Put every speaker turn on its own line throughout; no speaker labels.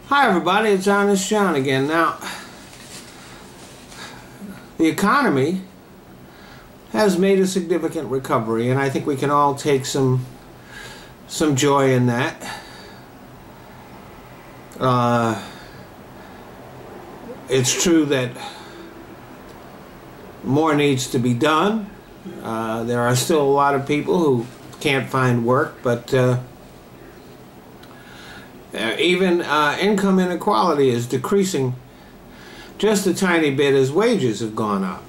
Hi everybody, it's Honest John again. Now, the economy has made a significant recovery, and I think we can all take some joy in that. It's true that more needs to be done. There are still a lot of people who can't find work, but even income inequality is decreasing just a tiny bit as wages have gone up.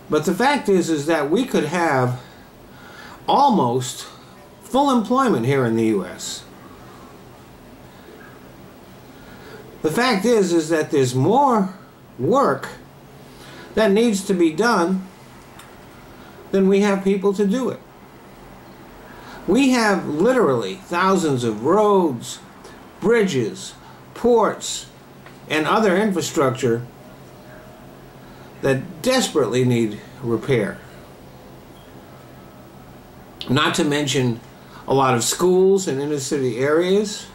But the fact is that we could have almost full employment here in the U.S. The fact is that there's more work that needs to be done than we have people to do it. We have literally thousands of roads, bridges, ports, and other infrastructure that desperately need repair. Not to mention a lot of schools in inner city areas.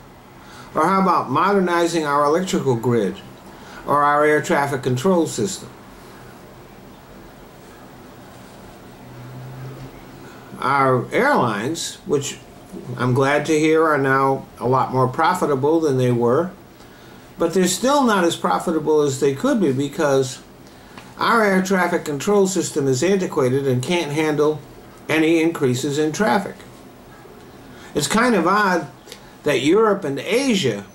Or how about modernizing our electrical grid or our air traffic control system? Our airlines, which I'm glad to hear are now a lot more profitable than they were, but they're still not as profitable as they could be because our air traffic control system is antiquated and can't handle any increases in traffic. It's kind of odd that Europe and Asia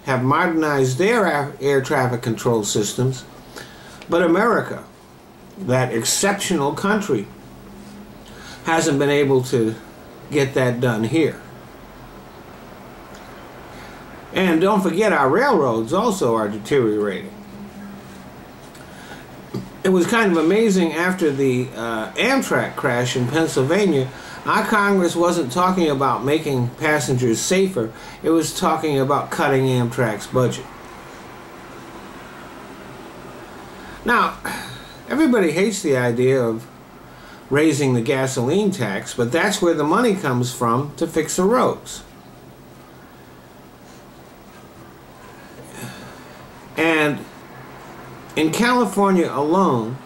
have modernized their air traffic control systems, but America, that exceptional country, hasn't been able to get that done here. And don't forget, our railroads also are deteriorating. It was kind of amazing after the Amtrak crash in Pennsylvania. Our Congress wasn't talking about making passengers safer. It was talking about cutting Amtrak's budget. Now, everybody hates the idea of raising the gasoline tax, but that's where the money comes from to fix the roads. And in California alone,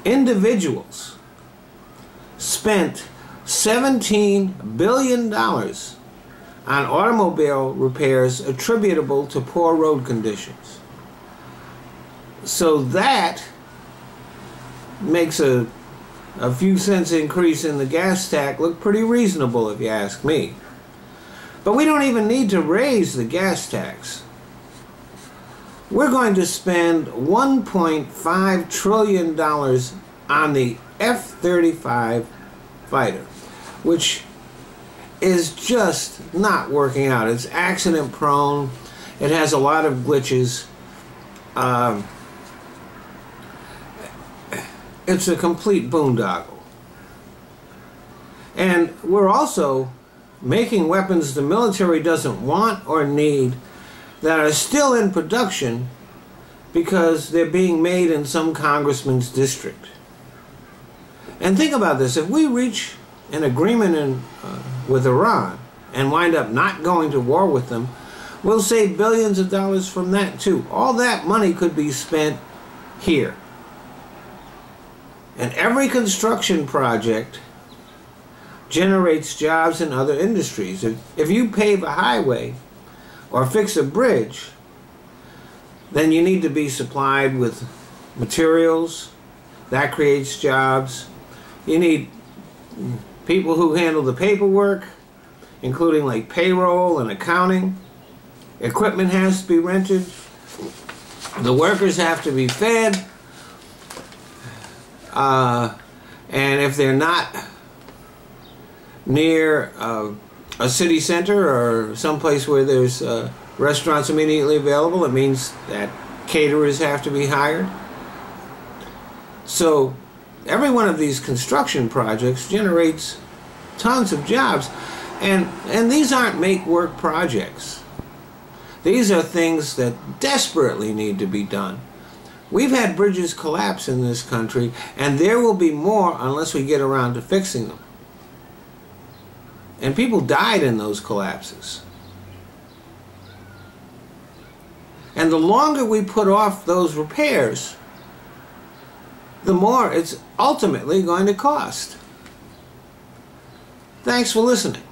individuals spent $17 billion on automobile repairs attributable to poor road conditions. So that makes a few cents increase in the gas tax look pretty reasonable, if you ask me. But we don't even need to raise the gas tax. We're going to spend $1.5 trillion on the F-35 fighter, which is just not working out. It's accident prone. It has a lot of glitches. It's a complete boondoggle. And we're also making weapons the military doesn't want or need that are still in production because they're being made in some congressman's district. And think about this. If we reach an agreement with Iran and wind up not going to war with them, we'll save billions of dollars from that too. All that money could be spent here. And every construction project generates jobs in other industries. If you pave a highway or fix a bridge, then you need to be supplied with materials. That creates jobs. You need people who handle the paperwork, including like payroll and accounting. Equipment has to be rented. The workers have to be fed. And if they're not near a city center or someplace where there's restaurants immediately available, it means that caterers have to be hired. So every one of these construction projects generates tons of jobs. And these aren't make-work projects. These are things that desperately need to be done. We've had bridges collapse in this country, and there will be more unless we get around to fixing them. And people died in those collapses. And the longer we put off those repairs, the more it's ultimately going to cost. Thanks for listening.